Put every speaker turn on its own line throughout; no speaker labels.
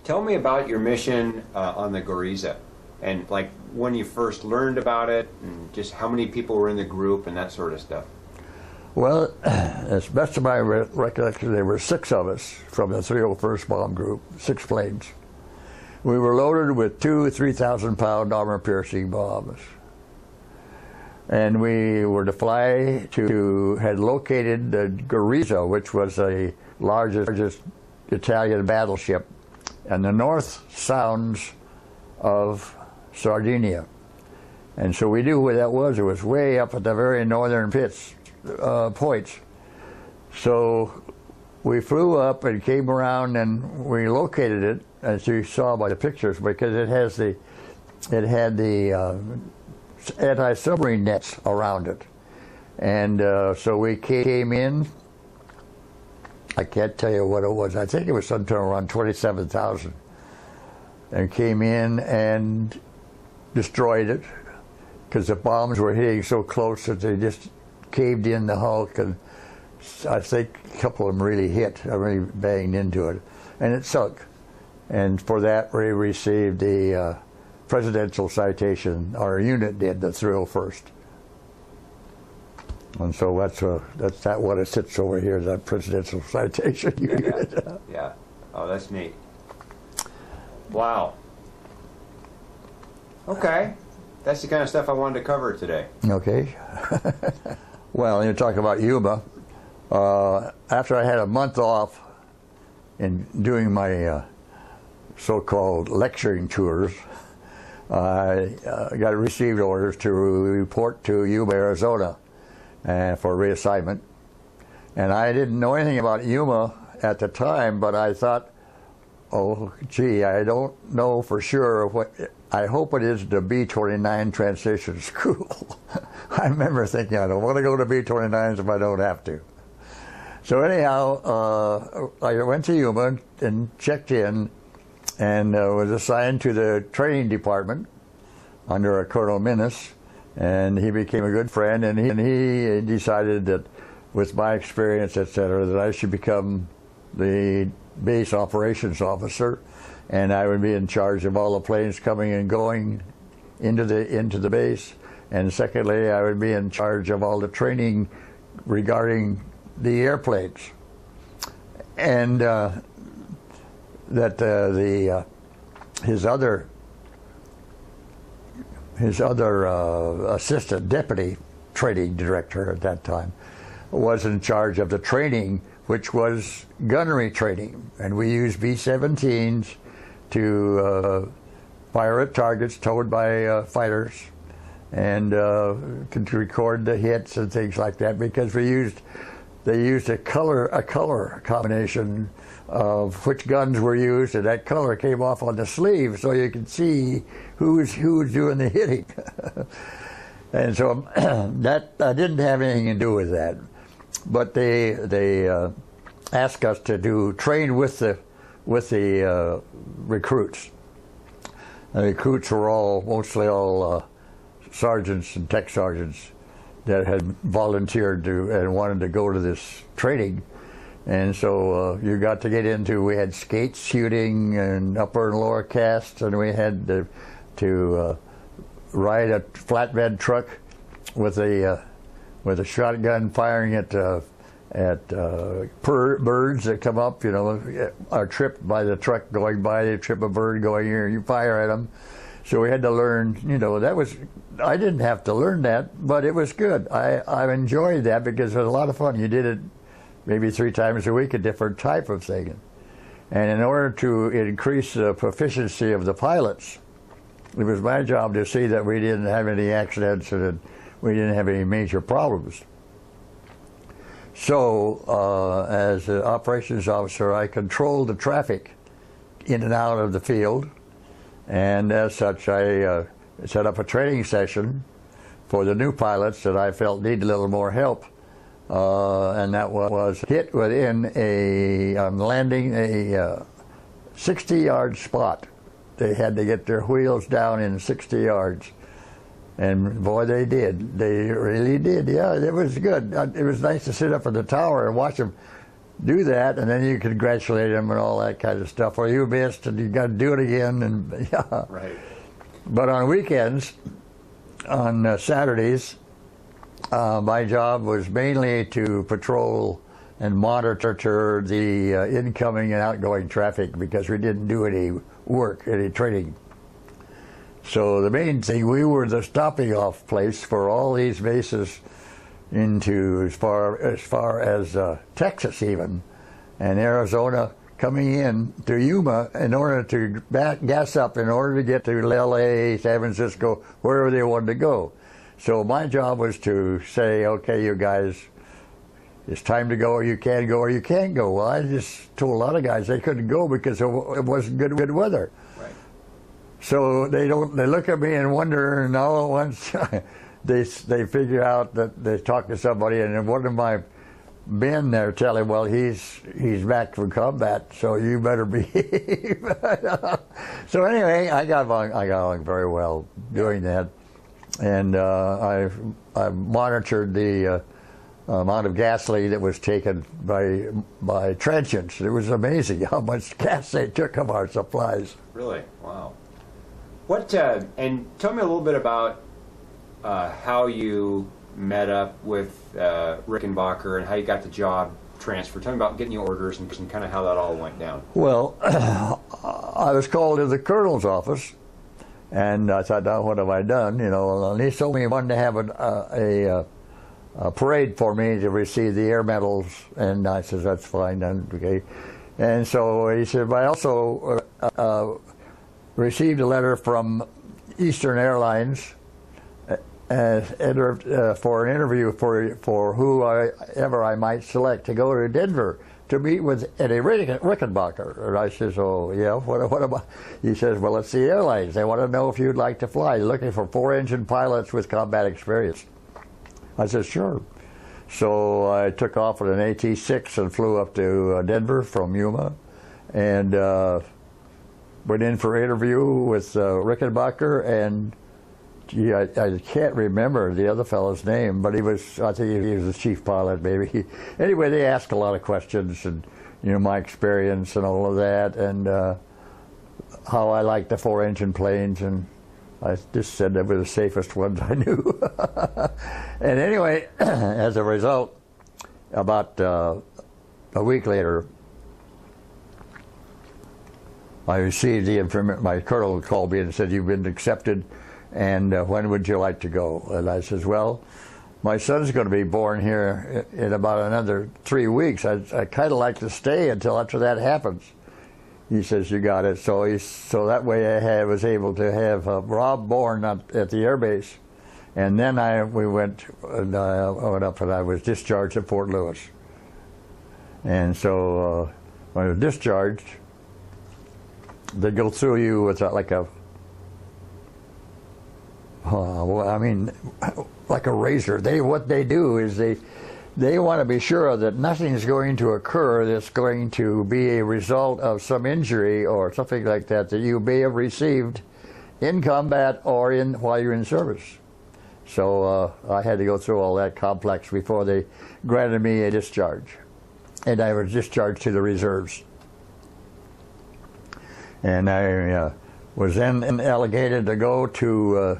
Tell me about your mission on the Goriza, and like when you first learned about it, and just how many people were in the group and that sort of stuff.
Well, as best of my recollection, there were 6 of us from the 301st Bomb Group, 6 planes. We were loaded with 2 3,000-pound armor-piercing bombs. And we were to fly to, had located the Goriza, which was the largest Italian battleship, and the North Sounds of Sardinia. And so we knew where that was. It was way up at the very northern points. So we flew up and came around and we located it, as you saw by the pictures, because it had the anti-submarine nets around it. And so we came in. I can't tell you what it was. I think it was sometime around 27,000. And came in and destroyed it because the bombs were hitting so close that they just caved in the hulk, and I think a couple of them really banged into it, and it sunk. And for that, we received the presidential citation. Our unit did, the 301st. And so that's that what it sits over here, that presidential citation unit.
Yeah. Yeah. Oh, that's neat. Wow. Okay. That's the kind of stuff I wanted to cover today.
Okay. Well, you're talking about Yuma. After I had a month off in doing my so-called lecturing tours, I received orders to report to Yuma, Arizona for reassignment. And I didn't know anything about Yuma at the time, but I thought, oh, gee, I don't know for sure what. I hope it is the B-29 transition school. I remember thinking, I don't want to go to B-29s if I don't have to. So anyhow, I went to Yuma and checked in and was assigned to the training department under a Colonel Minnis, and he became a good friend, and he decided that with my experience, et cetera, that I should become the base operations officer, and I would be in charge of all the planes coming and going into the base. And secondly, I would be in charge of all the training regarding the airplanes. And his other assistant deputy training director at that time was in charge of the training, which was gunnery training, and we used B-17s to fire at targets towed by fighters, and to record the hits and things like that, because they used a color combination of which guns were used, and that color came off on the sleeve, so you could see who was doing the hitting. And so that didn't have anything to do with that, but they asked us to train with the recruits. The recruits were mostly all sergeants and tech sergeants that had volunteered and wanted to go to this training. And so you got to get into, we had skate shooting and upper and lower casts, and we had to ride a flatbed truck with a shotgun firing at birds that come up, are tripped by the truck going by, they trip a bird going here, you fire at them. So we had to learn, I didn't have to learn that, but it was good. I enjoyed that because it was a lot of fun. You did it maybe 3 times a week, a different type of thing. And in order to increase the proficiency of the pilots, it was my job to see that we didn't have any accidents and that we didn't have any major problems. So, as an operations officer, I controlled the traffic in and out of the field, and as such, I set up a training session for the new pilots that I felt needed a little more help, and that was hit within landing a 60-yard spot. They had to get their wheels down in 60 yards. And boy, they did. They really did. Yeah, it was good. It was nice to sit up in the tower and watch them do that, and then you congratulate them and all that kind of stuff. Or you missed, and you got to do it again, and yeah.
Right.
But on weekends, on Saturdays, my job was mainly to patrol and monitor the incoming and outgoing traffic, because we didn't do any work, any training. So the main thing, we were the stopping off place for all these bases into as far as Texas even, and Arizona, coming in to Yuma in order to gas up in order to get to LA, San Francisco, wherever they wanted to go. So my job was to say, okay, you guys, it's time to go, or you can go, or you can't go. Well, I just told a lot of guys they couldn't go because it wasn't good weather.
Right.
So they look at me and wonder, and all at once they figure out that they talk to somebody, and one of my men there tell him, well, he's back from combat, so you better behave. So anyway, I got along very well doing that, and I monitored the amount of gasoline that was taken by transients. It was amazing how much gas they took of our supplies.
Really? Wow. What? And tell me a little bit about how you met up with Rickenbacker and how you got the job transferred. Tell me about getting your orders and kind of how that all went down.
Well, I was called to the colonel's office, and I thought, now what have I done? You know, and he told me he wanted to have a parade for me to receive the air medals, and I said, that's fine, then, okay. And so he said, but I also received a letter from Eastern Airlines for an interview for whoever I might select to go to Denver to meet with Eddie Rickenbacker. And I says, oh, yeah, what about? He says, well, it's the airlines. They want to know if you'd like to fly. They're looking for 4-engine pilots with combat experience. I said, sure. So I took off with an AT-6 and flew up to Denver from Yuma, and went in for an interview with Rickenbacker, and gee, I can't remember the other fellow's name, but I think he was the chief pilot, maybe. Anyway, they asked a lot of questions, and my experience and all of that, and how I liked the 4-engine planes, and I just said they were the safest ones I knew. And anyway, as a result, about a week later, I received the information. My colonel called me and said, you've been accepted, and when would you like to go? And I says, well, my son's going to be born here in about another 3 weeks. I kind of like to stay until after that happens. He says, you got it. So that way I was able to have Rob born at the air base, and then I went up and I was discharged at Fort Lewis. And so when I was discharged, they go through you with like a razor. What they do is they want to be sure that nothing is going to occur that's going to be a result of some injury or something like that you may have received in combat or while you're in service. So I had to go through all that complex before they granted me a discharge, and I was discharged to the reserves. And I was then allocated to go to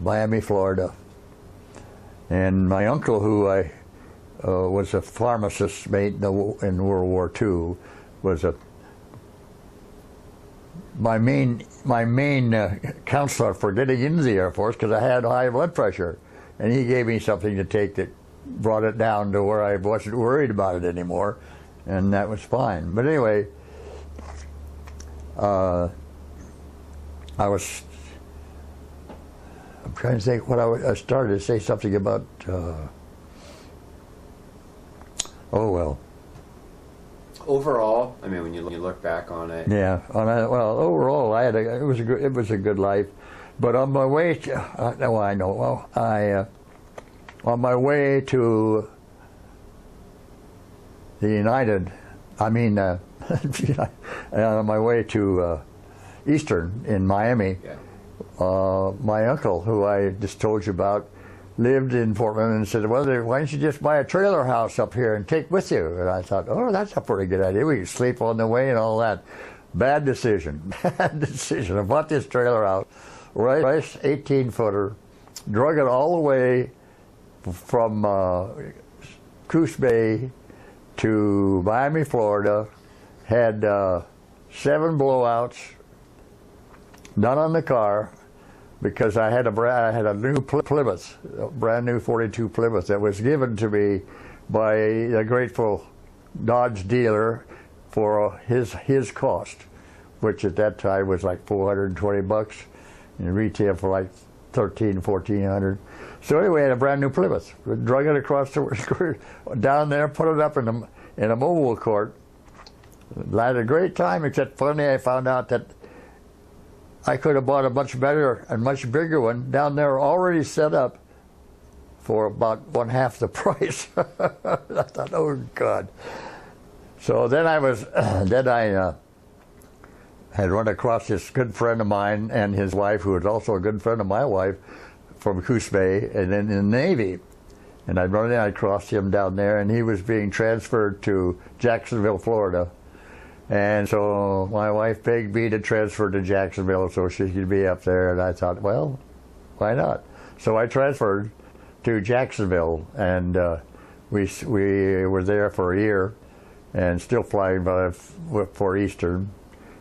Miami, Florida. And my uncle, who I was a pharmacist mate in World War II, was my main counselor for getting into the Air Force, because I had high blood pressure, and he gave me something to take that brought it down to where I wasn't worried about it anymore, and that was fine. But anyway, I'm trying to think what I started to say something about. Oh well.
Overall, I mean, when you look back on it.
Yeah. Well, overall, it was a good life, but on my way to, on my way to the United, on my way to Eastern in Miami.
Yeah.
My uncle, who I just told you about, lived in Portland and said, well, why don't you just buy a trailer house up here and take with you? And I thought, oh, that's a pretty good idea. We can sleep on the way and all that. Bad decision. Bad decision. I bought this trailer house, right, 18-footer, drug it all the way from Coos Bay to Miami, Florida, had 7 blowouts, none on the car, because I had a new Plymouth, a brand new 42 Plymouth that was given to me by a grateful Dodge dealer for his cost, which at that time was like $420, and retail for like $1,300-1,400. So anyway, I had a brand new Plymouth. We drug it across the down there, put it up in a mobile court. I had a great time, except finally I found out that I could have bought a much better and much bigger one down there already set up for about 1/2 the price. I thought, oh God. So then I had run across this good friend of mine and his wife, who was also a good friend of my wife, from Coos Bay, and then in the Navy. And I'd run across him down there, and he was being transferred to Jacksonville, Florida. And so my wife begged me to transfer to Jacksonville so she could be up there, and I thought, well, why not? So I transferred to Jacksonville, and we were there for a year, and still flying for Eastern,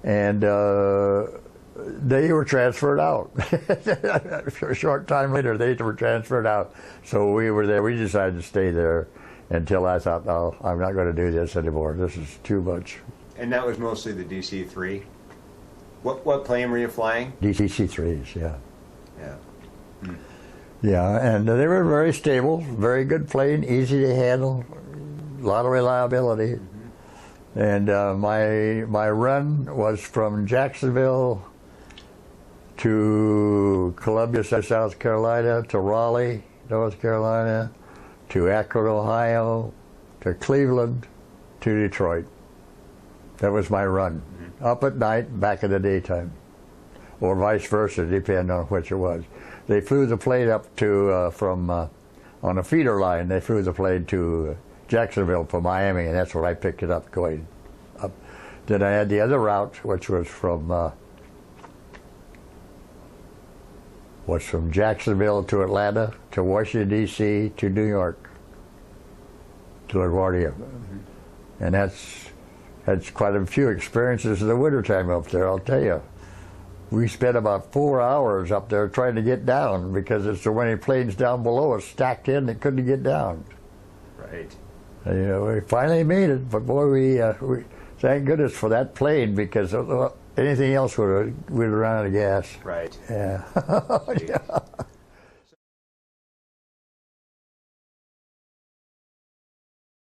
and they were transferred out. A short time later, they were transferred out. So we were there. We decided to stay there until I thought, oh, I'm not going to do this anymore. This is too much.
And that was mostly the DC-3. What plane were you flying?
DC-3s, yeah.
Yeah. Hmm.
Yeah, and they were very stable, very good plane, easy to handle, a lot of reliability. Mm-hmm. And my run was from Jacksonville to Columbia, South Carolina, to Raleigh, North Carolina, to Akron, Ohio, to Cleveland, to Detroit. That was my run. Mm-hmm. Up at night, back in the daytime. Or vice versa, depending on which it was. They flew the plane up to, on a feeder line, they flew the plane to Jacksonville from Miami, and that's where I picked it up going up. Then I had the other route, which was from Jacksonville to Atlanta, to Washington, D.C., to New York, to LaGuardia. Mm-hmm. And that's quite a few experiences in the wintertime up there, I'll tell you. We spent about 4 hours up there trying to get down because there's so many planes down below us stacked in that couldn't get down.
Right.
And, we finally made it, but boy, we thank goodness for that plane, because anything else we'd have run out of gas.
Right.
Yeah. Yeah.